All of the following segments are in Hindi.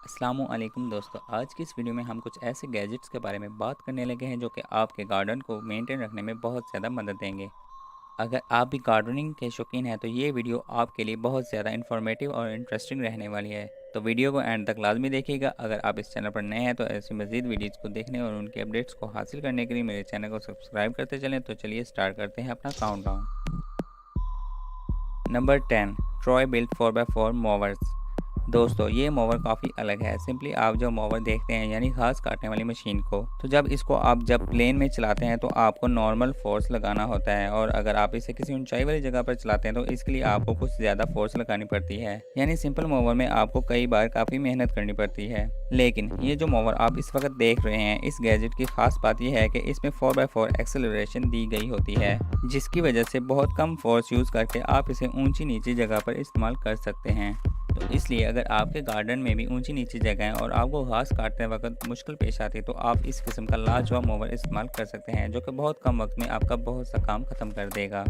अस्सलामुअलैकुम दोस्तों, आज की इस वीडियो में हम कुछ ऐसे गैजेट्स के बारे में बात करने लगे हैं जो कि आपके गार्डन को मेंटेन रखने में बहुत ज़्यादा मदद देंगे। अगर आप भी गार्डनिंग के शौकीन हैं तो ये वीडियो आपके लिए बहुत ज़्यादा इन्फॉर्मेटिव और इंटरेस्टिंग रहने वाली है। तो वीडियो को एंड तक लाजमी देखिएगा। अगर आप इस चैनल पर नए हैं तो ऐसी मज़ीद वीडियोज़ को देखने और उनके अपडेट्स को हासिल करने के लिए मेरे चैनल को सब्सक्राइब करते चलें। तो चलिए स्टार्ट करते हैं अपना countdown. Number 10, Troy built 4x4 mowers. दोस्तों, ये मोवर काफ़ी अलग है। सिंपली आप जो मोवर देखते हैं यानी घास काटने वाली मशीन को, तो जब प्लेन में चलाते हैं तो आपको नॉर्मल फोर्स लगाना होता है, और अगर आप इसे किसी ऊंचाई वाली जगह पर चलाते हैं तो इसके लिए आपको कुछ ज़्यादा फोर्स लगानी पड़ती है। यानी सिंपल मोवर में आपको कई बार काफ़ी मेहनत करनी पड़ती है। लेकिन ये जो मोवर आप इस वक्त देख रहे हैं, इस गैजेट की खास बात यह है कि इसमें 4x4 एक्सेलरेशन दी गई होती है, जिसकी वजह से बहुत कम फोर्स यूज़ करके आप इसे ऊंची नीची जगह पर इस्तेमाल कर सकते हैं। तो इसलिए अगर आपके गार्डन में भी ऊंची नीची जगह है और आपको घास काटते वक्त मुश्किल पेश आती है तो आप इस किस्म का लाजवाब मोवर इस्तेमाल कर सकते हैं, जो कि बहुत कम वक्त में आपका बहुत सा काम ख़त्म कर देगा।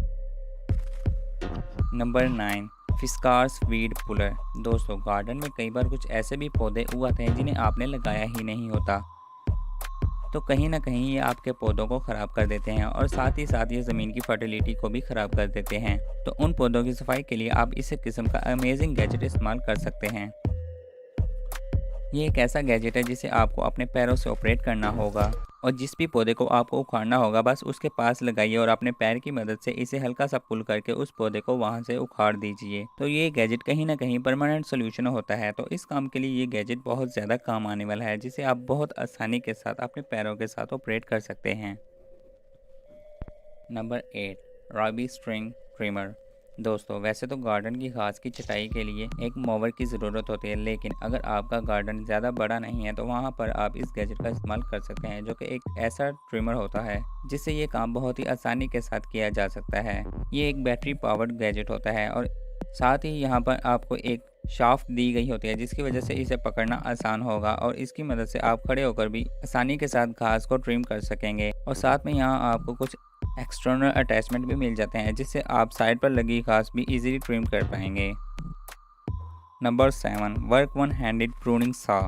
Number 9, Fiskars weed puller. दोस्तों, गार्डन में कई बार कुछ ऐसे भी पौधे उगाते हैं जिन्हें आपने लगाया ही नहीं होता, तो कहीं ना कहीं ये आपके पौधों को ख़राब कर देते हैं और साथ ही साथ ये ज़मीन की फर्टिलिटी को भी ख़राब कर देते हैं। तो उन पौधों की सफाई के लिए आप इस किस्म का अमेजिंग गैजेट इस्तेमाल कर सकते हैं। ये एक ऐसा गैजेट है जिसे आपको अपने पैरों से ऑपरेट करना होगा, और जिस भी पौधे को आपको उखाड़ना होगा बस उसके पास लगाइए और अपने पैर की मदद से इसे हल्का सा पुल करके उस पौधे को वहां से उखाड़ दीजिए। तो ये गैजेट कहीं ना कहीं परमानेंट सोल्यूशन होता है। तो इस काम के लिए ये गैजेट बहुत ज़्यादा काम आने वाला है, जिसे आप बहुत आसानी के साथ अपने पैरों के साथ ऑपरेट कर सकते हैं। Number 8, Robbie string trimmer. दोस्तों, वैसे तो गार्डन की घास की छटाई के लिए एक मोवर की ज़रूरत होती है, लेकिन अगर आपका गार्डन ज़्यादा बड़ा नहीं है तो वहाँ पर आप इस गैजेट का इस्तेमाल कर सकते हैं, जो कि एक ऐसा ट्रिमर होता है जिससे ये काम बहुत ही आसानी के साथ किया जा सकता है। ये एक बैटरी पावर्ड गैजेट होता है, और साथ ही यहाँ पर आपको एक शाफ्ट दी गई होती है जिसकी वजह से इसे पकड़ना आसान होगा, और इसकी मदद से आप खड़े होकर भी आसानी के साथ घास को ट्रिम कर सकेंगे। और साथ में यहाँ आपको कुछ एक्सटर्नल अटैचमेंट भी मिल जाते हैं जिससे आप साइड पर लगी घास भी इजीली ट्रिम कर पाएंगे। Number 7, work one handed pruning सा।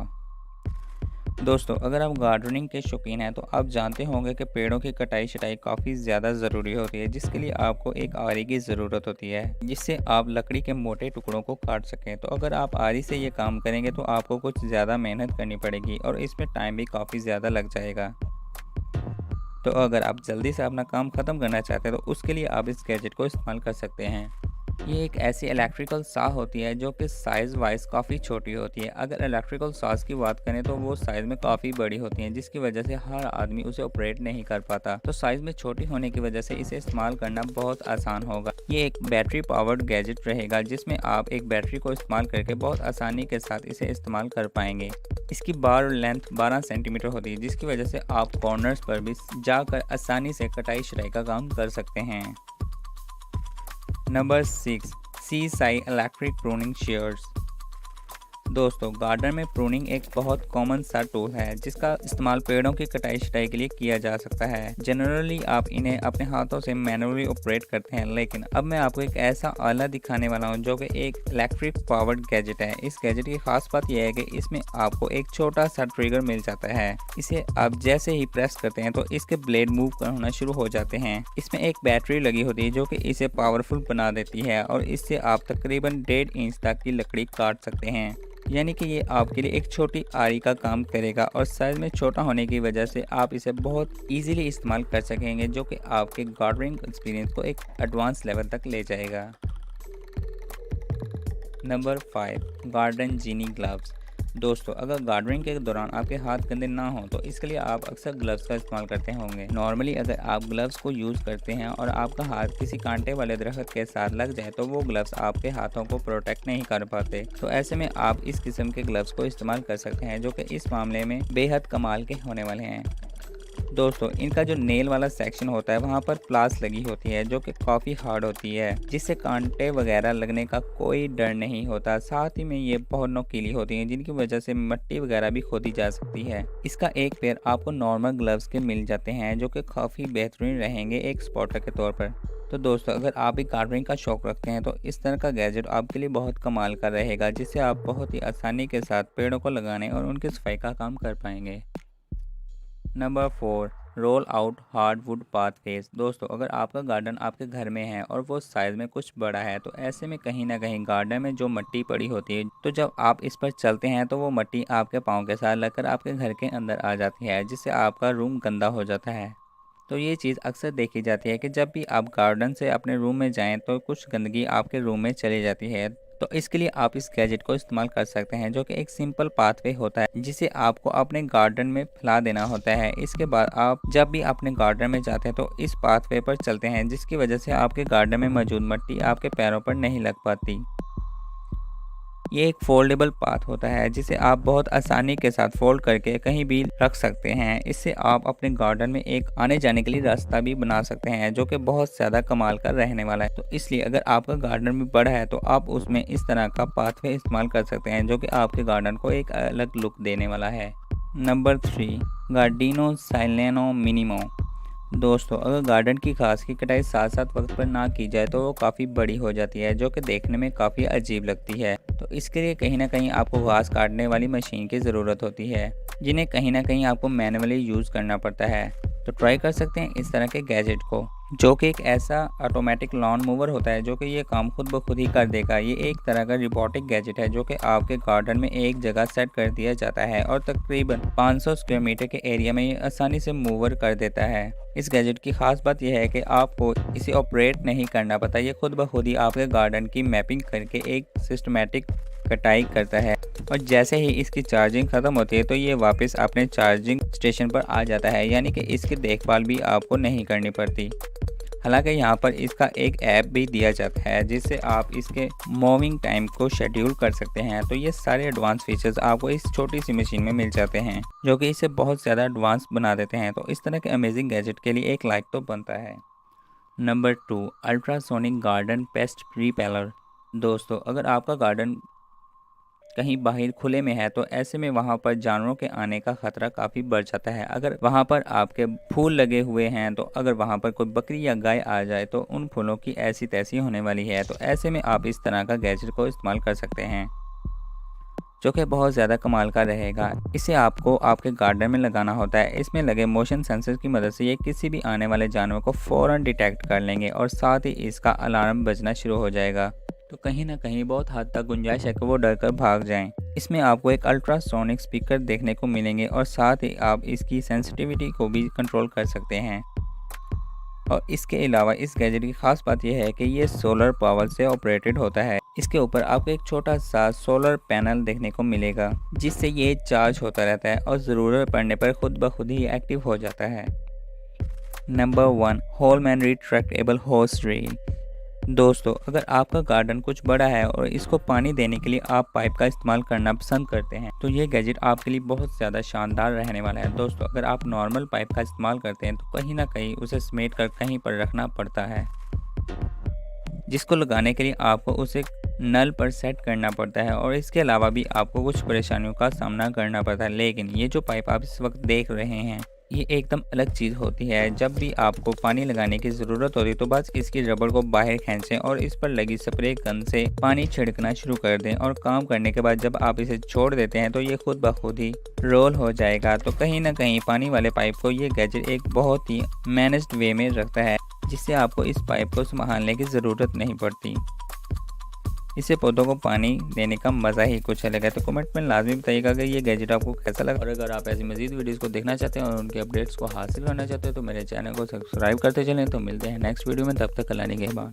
दोस्तों, अगर आप गार्डनिंग के शौकीन हैं तो आप जानते होंगे कि पेड़ों की कटाई छटाई काफ़ी ज़्यादा ज़रूरी होती है, जिसके लिए आपको एक आरी की ज़रूरत होती है जिससे आप लकड़ी के मोटे टुकड़ों को काट सकें। तो अगर आप आरी से ये काम करेंगे तो आपको कुछ ज़्यादा मेहनत करनी पड़ेगी और इसमें टाइम भी काफ़ी ज़्यादा लग जाएगा। तो अगर आप जल्दी से अपना काम ख़त्म करना चाहते हैं तो उसके लिए आप इस गैजेट को इस्तेमाल कर सकते हैं। ये एक ऐसी इलेक्ट्रिकल सॉ होती है जो कि साइज़ वाइज काफ़ी छोटी होती है। अगर इलेक्ट्रिकल सॉस की बात करें तो वो साइज़ में काफ़ी बड़ी होती हैं, जिसकी वजह से हर आदमी उसे ऑपरेट नहीं कर पाता। तो साइज़ में छोटी होने की वजह से इसे इस्तेमाल करना बहुत आसान होगा। ये एक बैटरी पावर्ड गैजेट रहेगा जिसमें आप एक बैटरी को इस्तेमाल करके बहुत आसानी के साथ इसे इस्तेमाल कर पाएंगे। इसकी बार लेंथ 12 सेंटीमीटर होती है, जिसकी वजह से आप कॉर्नर्स पर भी जाकर आसानी से कटाई छटाई का काम कर सकते हैं। नंबर 6, सी साई इलेक्ट्रिक प्रूनिंग शेयर्स। दोस्तों, गार्डन में प्रूनिंग एक बहुत कॉमन सा टूल है जिसका इस्तेमाल पेड़ों की कटाई छटाई के लिए किया जा सकता है। जनरली आप इन्हें अपने हाथों से मैनुअली ऑपरेट करते हैं, लेकिन अब मैं आपको एक ऐसा आला दिखाने वाला हूं जो कि एक इलेक्ट्रिक पावर्ड गैजेट है। इस गैजेट की खास बात यह है कि इसमें आपको एक छोटा सा ट्रिगर मिल जाता है। इसे आप जैसे ही प्रेस करते हैं तो इसके ब्लेड मूव होना शुरू हो जाते हैं। इसमें एक बैटरी लगी होती है जो कि इसे पावरफुल बना देती है, और इससे आप तकरीबन 1.5 इंच तक की लकड़ी काट सकते हैं। यानी कि ये आपके लिए एक छोटी आरी का काम करेगा, और साइज़ में छोटा होने की वजह से आप इसे बहुत इजीली इस्तेमाल कर सकेंगे, जो कि आपके गार्डनिंग एक्सपीरियंस को एक एडवांस लेवल तक ले जाएगा। नंबर 5, गार्डन जीनी ग्लव्स। दोस्तों, अगर गार्डनिंग के दौरान आपके हाथ गंदे ना हो तो इसके लिए आप अक्सर ग्लव्स का इस्तेमाल करते होंगे। नॉर्मली अगर आप ग्लव्स को यूज़ करते हैं और आपका हाथ किसी कांटे वाले दरख्त के साथ लग जाए तो वो ग्लव्स आपके हाथों को प्रोटेक्ट नहीं कर पाते। तो ऐसे में आप इस किस्म के ग्लव्स को इस्तेमाल कर सकते हैं, जो कि इस मामले में बेहद कमाल के होने वाले हैं। दोस्तों, इनका जो नेल वाला सेक्शन होता है वहाँ पर प्लास लगी होती है जो कि काफ़ी हार्ड होती है, जिससे कांटे वगैरह लगने का कोई डर नहीं होता। साथ ही में ये बहुत नुकीली होती हैं, जिनकी वजह से मिट्टी वगैरह भी खोदी जा सकती है। इसका एक पेयर आपको नॉर्मल ग्लव्स के मिल जाते हैं जो कि काफ़ी बेहतरीन रहेंगे एक स्पॉटर के तौर पर। तो दोस्तों अगर आप भी गार्डनिंग का शौक़ रखते हैं तो इस तरह का गैजेट आपके लिए बहुत कमाल का रहेगा, जिससे आप बहुत ही आसानी के साथ पेड़ों को लगाने और उनकी सफाई का काम कर पाएंगे। Number 4, roll out hardwood pathways. दोस्तों अगर आपका गार्डन आपके घर में है और वो साइज़ में कुछ बड़ा है, तो ऐसे में कहीं ना कहीं गार्डन में जो मिट्टी पड़ी होती है, तो जब आप इस पर चलते हैं तो वो मिट्टी आपके पाँव के साथ लगकर आपके घर के अंदर आ जाती है, जिससे आपका रूम गंदा हो जाता है। तो ये चीज़ अक्सर देखी जाती है कि जब भी आप गार्डन से अपने रूम में जाएं तो कुछ गंदगी आपके रूम में चली जाती है। तो इसके लिए आप इस गैजेट को इस्तेमाल कर सकते हैं, जो कि एक सिंपल पाथवे होता है जिसे आपको अपने गार्डन में फैला देना होता है। इसके बाद आप जब भी अपने गार्डन में जाते हैं तो इस पाथवे पर चलते हैं, जिसकी वजह से आपके गार्डन में मौजूद मिट्टी आपके पैरों पर नहीं लग पाती। ये एक फोल्डेबल पाथ होता है जिसे आप बहुत आसानी के साथ फोल्ड करके कहीं भी रख सकते हैं। इससे आप अपने गार्डन में एक आने जाने के लिए रास्ता भी बना सकते हैं, जो कि बहुत ज़्यादा कमाल का रहने वाला है। तो इसलिए अगर आपका गार्डन भी बड़ा है तो आप उसमें इस तरह का पाथवे इस्तेमाल कर सकते हैं, जो कि आपके गार्डन को एक अलग लुक देने वाला है। नंबर 3, गार्डिनो साइलेनो मिनिमो। दोस्तों अगर गार्डन की घास की कटाई साथ साथ वक्त पर ना की जाए तो वो काफ़ी बड़ी हो जाती है, जो कि देखने में काफ़ी अजीब लगती है। तो इसके लिए कहीं ना कहीं आपको घास काटने वाली मशीन की ज़रूरत होती है, जिन्हें कहीं ना कहीं आपको मैनुअली यूज़ करना पड़ता है। तो ट्राई कर सकते हैं इस तरह के गैजेट को, जो कि एक ऐसा ऑटोमेटिक लॉन मूवर होता है जो कि ये काम खुद ब खुद ही कर देगा। ये एक तरह का रोबोटिक गैजेट है जो कि आपके गार्डन में एक जगह सेट कर दिया जाता है और तकरीबन 500 स्क्वायर मीटर के एरिया में ये आसानी से मूवर कर देता है। इस गैजेट की खास बात यह है कि आपको इसे ऑपरेट नहीं करना पड़ता, ये खुद ब खुद ही आपके गार्डन की मैपिंग करके एक सिस्टमेटिक कटाई करता है, और जैसे ही इसकी चार्जिंग ख़त्म होती है तो ये वापस अपने चार्जिंग स्टेशन पर आ जाता है, यानी कि इसकी देखभाल भी आपको नहीं करनी पड़ती। हालांकि यहाँ पर इसका एक ऐप भी दिया जाता है जिससे आप इसके मूविंग टाइम को शेड्यूल कर सकते हैं। तो ये सारे एडवांस फीचर्स आपको इस छोटी सी मशीन में मिल जाते हैं, जो कि इसे बहुत ज़्यादा एडवांस बना देते हैं। तो इस तरह के अमेजिंग गैजेट के लिए एक लाइक तो बनता है। Number 2, ultrasonic garden paste repeller. दोस्तों अगर आपका गार्डन कहीं बाहर खुले में है तो ऐसे में वहाँ पर जानवरों के आने का खतरा काफ़ी बढ़ जाता है। अगर वहाँ पर आपके फूल लगे हुए हैं तो अगर वहाँ पर कोई बकरी या गाय आ जाए तो उन फूलों की ऐसी तैसी होने वाली है। तो ऐसे में आप इस तरह का गैजेट को इस्तेमाल कर सकते हैं, जो कि बहुत ज़्यादा कमाल का रहेगा। इसे आपको आपके गार्डन में लगाना होता है। इसमें लगे मोशन सेंसर की मदद से ये किसी भी आने वाले जानवर को फ़ौरन डिटेक्ट कर लेंगे और साथ ही इसका अलार्म बजना शुरू हो जाएगा। तो कहीं ना कहीं बहुत हद तक गुंजाइश है कि वो डर कर भाग जाएं। इसमें आपको एक अल्ट्रासोनिक स्पीकर देखने को मिलेंगे और साथ ही आप इसकी सेंसिटिविटी को भी कंट्रोल कर सकते हैं। और इसके अलावा इस गैजेट की खास बात यह है कि ये सोलर पावर से ऑपरेटेड होता है। इसके ऊपर आपको एक छोटा सा सोलर पैनल देखने को मिलेगा, जिससे ये चार्ज होता रहता है और ज़रूरत पड़ने पर खुद ब खुद ही एक्टिव हो जाता है। नंबर 1, होलमैन रिट्रैक्टेबल होस रील। दोस्तों अगर आपका गार्डन कुछ बड़ा है और इसको पानी देने के लिए आप पाइप का इस्तेमाल करना पसंद करते हैं, तो ये गैजेट आपके लिए बहुत ज़्यादा शानदार रहने वाला है। दोस्तों अगर आप नॉर्मल पाइप का इस्तेमाल करते हैं तो कहीं ना कहीं उसे समेट कर कहीं पर रखना पड़ता है, जिसको लगाने के लिए आपको उसे नल पर सेट करना पड़ता है और इसके अलावा भी आपको कुछ परेशानियों का सामना करना पड़ता है। लेकिन ये जो पाइप आप इस वक्त देख रहे हैं, ये एकदम अलग चीज़ होती है। जब भी आपको पानी लगाने की ज़रूरत होती है तो बस इसकी रबड़ को बाहर खींचें और इस पर लगी स्प्रे गन से पानी छिड़कना शुरू कर दें, और काम करने के बाद जब आप इसे छोड़ देते हैं तो ये खुद ब खुद ही रोल हो जाएगा। तो कहीं ना कहीं पानी वाले पाइप को ये गैजेट एक बहुत ही मैनेज्ड वे में रखता है, जिससे आपको इस पाइप को संभालने की ज़रूरत नहीं पड़ती। इससे पौधों को पानी देने का मज़ा ही कुछ अलग है। तो कमेंट में लाजमी बताइएगा कि ये गैजेट आपको कैसा लगा, और अगर आप ऐसी मज़ीद वीडियोस को देखना चाहते हैं और उनके अपडेट्स को हासिल करना चाहते हैं तो मेरे चैनल को सब्सक्राइब करते चलें। तो मिलते हैं नेक्स्ट वीडियो में, तब तक अल्लाह निगहबान।